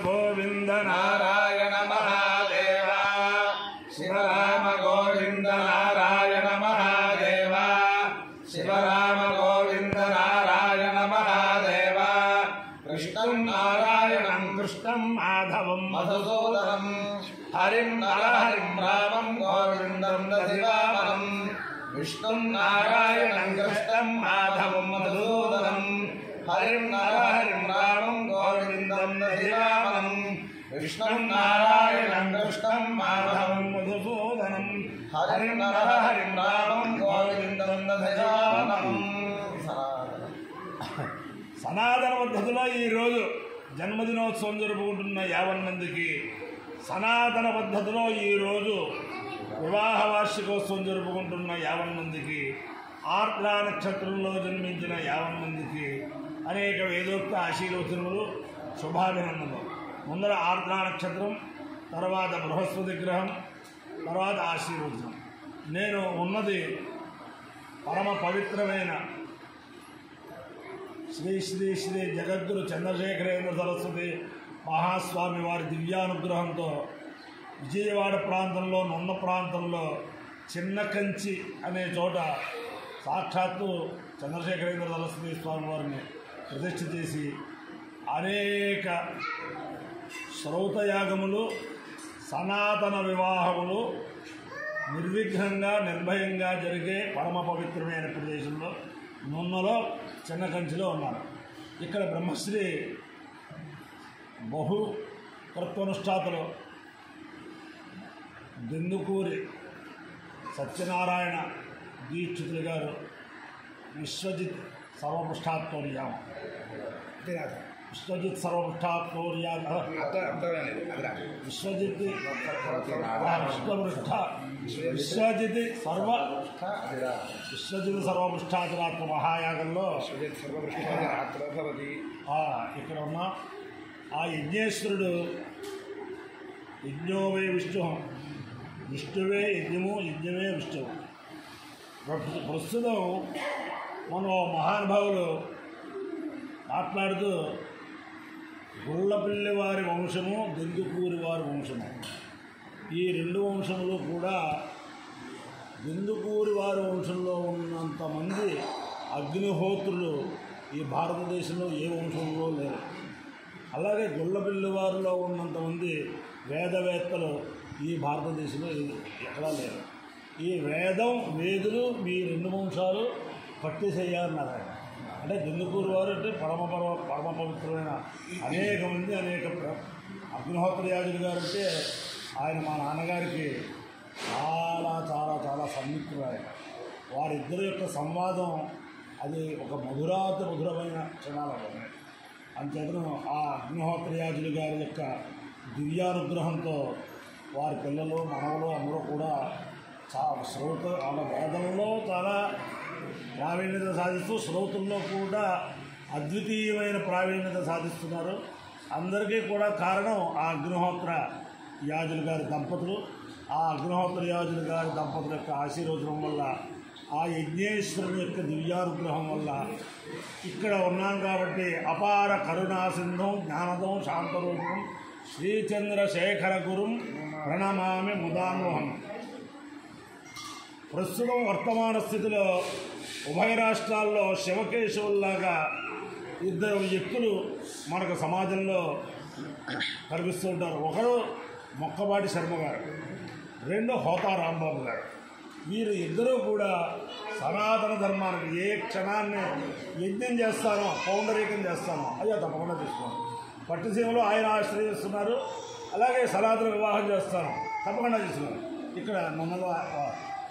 గోవింద నారాయణ మహాదేవ శివరామ గోవింద నారాయణ మహాదేవ శివరామ గోవింద నారాయణ మహాదేవ కృష్ణం నారాయణం కృష్ణం మాధవం మధుసూదనం హరిం నరహరిం రామం గోవిందం దశివామనం విష్ణుం నారాయణం కృష్ణం మాధవం మధుసూదనం హరిం నరహరిం రామం గోవిందం దశివామనం విష్ణుం నారాయణం కృష్ణం మాధవం మధుసూదనం హరిం నరహరిం రామం గోవిందం దశివామనం. సనాతన పద్ధతిలో ఈరోజు జన్మదినోత్సవం జరుపుకుంటున్న 50 మందికి, సనాతన పద్ధతిలో ఈరోజు వివాహ వార్షికోత్సవం జరుపుకుంటున్న 50 మందికి, ఆర్ద్రా నక్షత్రంలో జన్మించిన 50 మందికి అనేక వేదోక్త ఆశీర్వచనములు, శుభాభినందనలు. ముందర ఆర్ద్రా నక్షత్రం, తర్వాత బృహస్పతి గ్రహం, తర్వాత ఆశీర్వచనం. నేను ఉన్నది పరమ పవిత్రమైన శ్రీ శ్రీ శ్రీ జగద్గురు చంద్రశేఖరేంద్ర సరస్వతి మహాస్వామి వారి దివ్యానుగ్రహంతో విజయవాడ ప్రాంతంలో, నున్న ప్రాంతంలో చిన్న కంచి అనే చోట సాక్షాత్తు చంద్రశేఖరేంద్ర సరస్వతి స్వామి వారిని ప్రతిష్ఠ చేసి అనేక శ్రౌతయాగములు, సనాతన వివాహములు నిర్విఘ్నంగా నిర్భయంగా జరిగే పరమ పవిత్రమైన ప్రదేశంలో నున్నలో చిన్న కంచిలో ఉన్నారు. ఇక్కడ బ్రహ్మశ్రీ బహు తత్వనుష్ఠాతలు దెందుకూరి సత్యనారాయణ దీక్షితులు గారు విశ్వజిత్ సర్వపృష్ఠాత్మౌర్యామ విశ్వజిత్ సర్వపృష్ఠాత్మౌర్యామ విశ్వజిత్ సర్వపృష్ఠాత్మ మహాయాగంలో ఇక్కడ ఉన్న ఆ యజ్ఞేశ్వరుడు యజ్ఞోవే విష్ణు, విష్ణువే యజ్ఞము, యజ్ఞమే విష్ణువు. ప్రస్తుతం మన మహానుభావులు మాట్లాడుతూ గుళ్ళపిల్లి వారి వంశము, దెందుకూరి వారి వంశము, ఈ 2 వంశములు కూడా దెందుకూరి వారి వంశంలో ఉన్నంతమంది అగ్నిహోత్రులు ఈ భారతదేశంలో ఏ వంశంలో లేరు. అలాగే గుళ్ళపిల్లి వారిలో ఉన్నంతమంది వేదవేత్తలు ఈ భారతదేశంలో ఎక్కడా లేరు. ఈ వేదులు మీ 2 వంశాలు పట్టిసేయాలన్నారు ఆయన. అంటే దెందుకూరి వారు అంటే పరమ పవిత్రమైన అనేక మంది, అగ్నిహోత్ర యాజులు గారు అంటే ఆయన మా నాన్నగారికి చాలా చాలా చాలా సన్నిహితులు. ఆయన వారిద్దరి యొక్క సంవాదం అది ఒక మధురమైన క్షణాలు. అంతేతను ఆ అగ్నిహోత్ర యాజులు గారి యొక్క దివ్యానుగ్రహంతో వారి పిల్లలు, మనవలు అందరూ కూడా వాళ్ళ వేదంలో చాలా ప్రావీణ్యత సాధిస్తూ, శ్రోతుల్లో కూడా అద్వితీయమైన ప్రావీణ్యత సాధిస్తున్నారు. అందరికీ కూడా కారణం ఆ అగ్నిహోత్ర యాజులు గారి దంపతులు. ఆ అగ్నిహోత్ర యాజులు గారి దంపతుల యొక్క ఆశీర్వచనం వల్ల, ఆ యజ్ఞేశ్వరుని యొక్క దివ్యానుగ్రహం వల్ల ఇక్కడ ఉన్నాం. కాబట్టి అపార కరుణా సింధం జ్ఞానదం శాంతరూపం శ్రీచంద్రశేఖర గురుం ప్రణమామి ముదాన్వహం. ప్రస్తుతం వర్తమాన స్థితిలో ఉభయ రాష్ట్రాల్లో శివకేశవుల్లాగా 2 వ్యక్తులు మనకు సమాజంలో కనిపిస్తూ ఉంటారు. ఒకరు మొక్కపాటి శర్మ గారు, 2 హోతా రాంబాబు గారు. వీరు ఇద్దరూ కూడా సనాతన ధర్మానికి ఏ క్షణాన్ని యజ్ఞం చేస్తానో, పౌండరీకం చేస్తానో అయ్యో తప్పకుండా తీసుకోండి. పట్టుసీమలో ఆయన ఆశ్రయిస్తున్నారు. అలాగే సనాతన వివాహం చేస్తాను తప్పకుండా చేస్తున్నారు. ఇక్కడ నన్నలో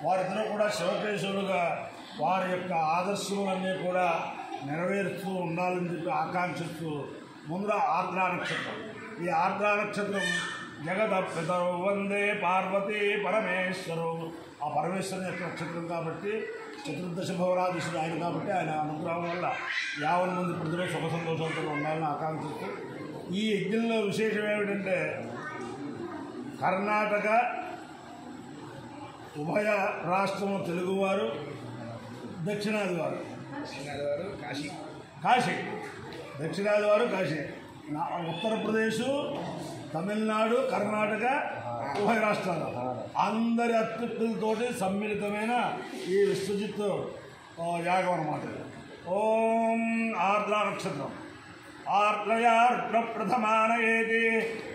వారిద్దరూ కూడా శివకేశవులుగా వారి యొక్క ఆదర్శములన్నీ కూడా నెరవేరుస్తూ ఉండాలని చెప్పి ఆకాంక్షిస్తూ ముందర ఆర్ద్రా నక్షత్రం. ఈ ఆర్ద్రా నక్షత్రం జగత పితరు వందే పార్వతీ పరమేశ్వరు, ఆ పరమేశ్వరుని యొక్క నక్షత్రం కాబట్టి చతుర్దశ భవనాధీశుడు ఆయన కాబట్టి ఆయన అనుగ్రహం వల్ల 50 మంది ప్రజలు సుఖ సంతోషాలతో ఉండాలని ఆకాంక్షిస్తూ ఈ యజ్ఞంలో విశేషం ఏమిటంటే కర్ణాటక ఉభయ రాష్ట్రము తెలుగువారు, దక్షిణాది వారు కాశీ, దక్షిణాది వారు కాశీ ఉత్తరప్రదేశ్, తమిళనాడు, కర్ణాటక, ఉభయ రాష్ట్రాలు అందరి అత్యుక్తులతోటి సమ్మిళితమైన ఈ విశ్వజిత్ యాగం అన్నమాట. ఓం ఆర్ద్ర నక్షత్రం ఆర్ద్రయార్ద్ర ప్రథమానయేతి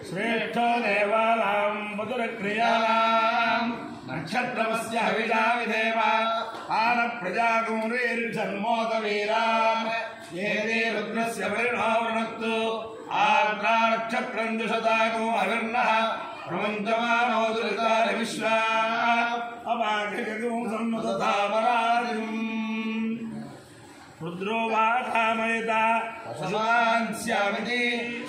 శ్రేష్ఠ దేవానాం మధురక్రియానాం నక్షత్రమస్య హవిషా విదేవ ఆన ప్రజాగౌరీర్జన్మోద వీరాం ఏదే రుద్రస్య పరిణో వృణక్తు ఆర్ద్ర నక్షత్రం దుషదాగో హవిర్నః ప్రవంచమానో దురితాని విశ్వా అవాఘగం సన్నుతామరాజం రుద్రో వా కామయత పశువాన్స్యామితి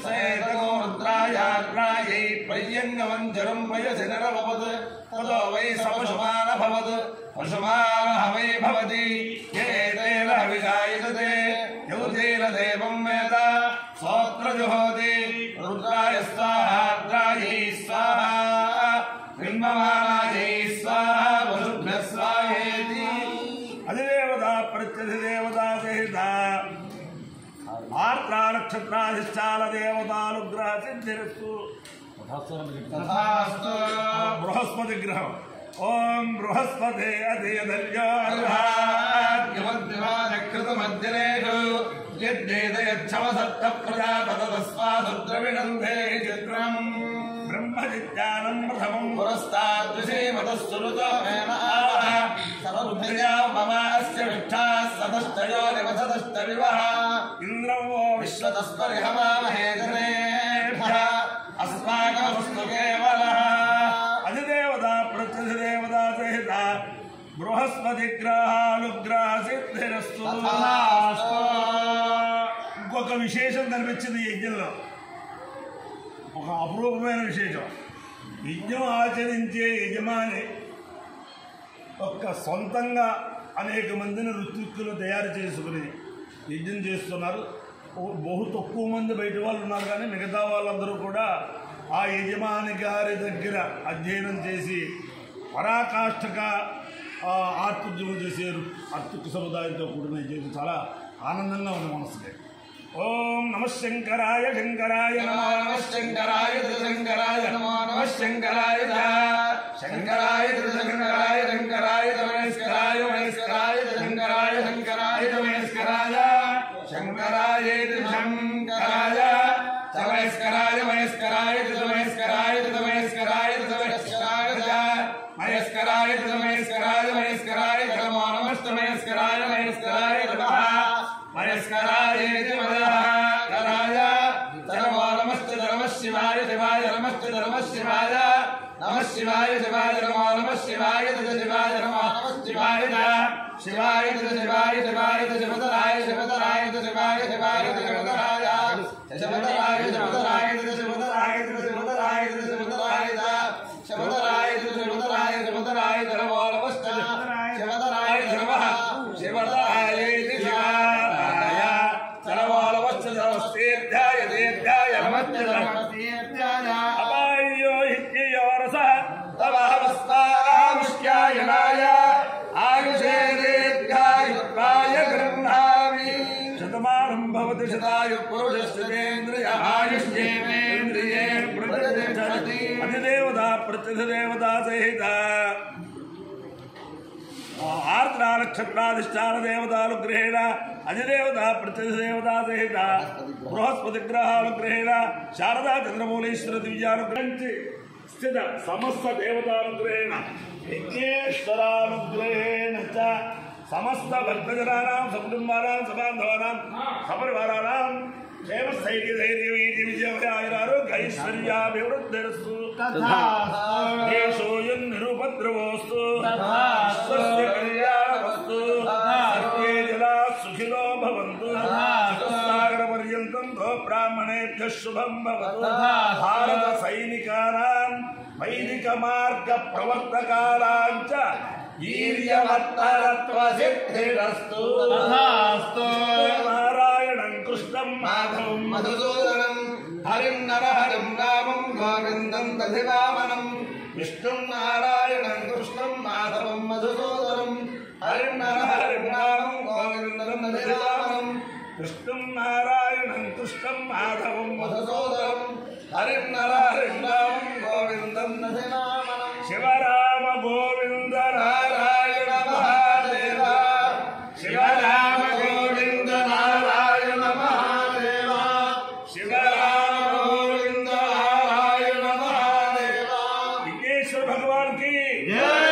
సయేతగో రుద్రాయాగ్రాయై పర్యంగమంజరం వయసి నరవవత్ తదో వై సపశుమానభవత్ పశుమానః వై భవతి ఏతేన హవిషాయతే యౌతేన దేవం వేద స్తోత్ర జుహోతి రుద్రాయ స్వాహార్ద్రాయై స్వాహా బ్రహ్మమానాయై స్వాహా వసుభ్యః స్వాహేతి అధిదేవత ప్రత్యధిదేవతా సహిత ఆర్ద్ర నక్షత్రాధిష్టాన దేవతానుగ్రహ సిద్ధిరస్తు. బృహస్పతి గ్రహం. ఓం బృహస్పతే అధియదర్యోర్హాద్యమద్వివాదకృతమధ్యరేషు యద్దేదయచ్చమసత్త ప్రజాపతస్వాసుద్రవిణందే చిత్రం బ్రహ్మజిజ్ఞానం ప్రథమం పురస్తాద్విషేమతస్సురుతో మమాస్య విష్ఠాः సతశ్చయోనివసతశ్చవివః ఇంద్రం వో విశ్వతస్పరిహమామహే జనేభ్యः అస్మాకమస్తు కేవలः. అధిదేవత ప్రత్యధిదేవత సహిత బృహస్పతి గ్రహానుగ్రహ సిద్ధిరస్తు. ఇంకొక విశేషం కనిపించింది ఈ యజ్ఞంలో, ఒక అపురూపమైన విశేషం. యజ్ఞం ఆచరించే యజమాని ఒక్క సొంతంగా అనేక మందిని ఋత్విక్కులు తయారు చేసుకుని యజ్ఞం చేస్తున్నారు. బహు తక్కువ మంది బయట వాళ్ళు ఉన్నారు, కానీ మిగతా వాళ్ళందరూ కూడా ఆ యజమాని గారి దగ్గర అధ్యయనం చేసి పరాకాష్ఠగా ఆర్తుద్యమం చేసే అర్తుక్ సముదాయంతో కూడిన యజ్ఞం చాలా ఆనందంగా ఉంది మనసుకి. ఓం నమ శంకరాయ శంకరాయ నమో నమ శంకరాయ శంకరాయ నమో నమ శంకరాయ శంకరాయ శంకరాయ శంకరాయ మహేశ్వరాయ మహేశ్వరాయ శంకరాయ శంకరాయ మహేశ్వరాయ శంకరాయ శంకరాయ మహేశ్వరాయ మహేశ్వరాయ మహేశ్వరాయ మహేశ్వరాయ మహేశ్వరాయ మహేశ్వరాయ మహేశ్వరాయ నమో నమ మహేశ్వరాయ మహేశ్వరాయ మహేశ్వరాయ మహేశ్వరాయ నమో నమస్తే నమః శివాయ శివాయ నమస్తే నమః శివాయ నమః శివాయ శివాయ నమో నమః శివాయ శివాయ నమో నమః శివాయ శివాయ శివాయ శివాయ శివతరాయ శివతరాయ శివాయ శివాయ శివతరాయ శివతరాయ శివతరాయ శివతరాయ శివతరాయ శివతరాయ శివతరాయ శివతరాయ శివతరాయ నమో నమస్తే శివతరాయ నమః శివతరాయ శివాయ నమో నమస్తే నమస్తేర్ధ్యాయ దేర్ధ్యాయ నమస్తేర్ధ్యాయ అపాయో హిత్యో రసః తవహమస్తాముష్యాయనాయ ఆయుషే దీర్ఘాయుత్వాయ గృహ్ణామి శతమానం భవతి శతాయు పురుషస్యేంద్రియ ఆయుష్యేంద్రియే ప్రతిష్టతి. అధిదేవత ప్రత్యధిదేవత సహిత ఆర్ద్ర నక్షత్రాధిష్టాన దేవతానుగ్రహేణ అధిదేవత ప్రత్యధిదేవత సహిత బృహస్పతి గ్రహానుగ్రహేణ శారదా చంద్రమౌళీశ్వర దివ్యానుగ్రహించి స్థిత సమస్త దేవతానుగ్రహేణ విఘ్నేశ్వరానుగ్రహేణ చ సమస్త భక్తజనానాం సకుటుంబానాం సబాంధవానాం సపరివారానాం క్షేమస్థైర్యధైర్యవీర్య విజయమయారోగ్యైశ్వర్యాభివృద్ధిరస్తు. దేశోయం నిరుపద్రవోస్తు స్వస్య కళ్యాణమస్తు సర్వే జనా సుఖినో భవంతు చతుస్సాగర పర్యంతం తో బ్రాహ్మణేభ్యః శుభం భవతు. భారత సైనికానాం వైదిక మార్గ ప్రవర్తకానాం చ వీర్యవర్తరత్వ సిద్ధిరస్తు. నారాయణం కృష్ణం మాధవం మధుసూదనం హరిం నరహరిం రామం గోవిందం దధివామనం విష్ణుం నారాయణం కృష్ణం మాధవం మధుసూదనం హరిం నరహరిం రామం గోవిందం దధివామనం విష్ణుం నారాయణం కృష్ణం మాధవం మధుసూదనం హరిం నరహరిం రామం గోవిందం శివరామ గోవింద నారాయణ మహాదేవ శివరామ గోవింద నారాయణ మహాదేవ శివరామ గోవింద నారాయణ మహాదేవ విఘ్నేశ్వర భగవాన్ की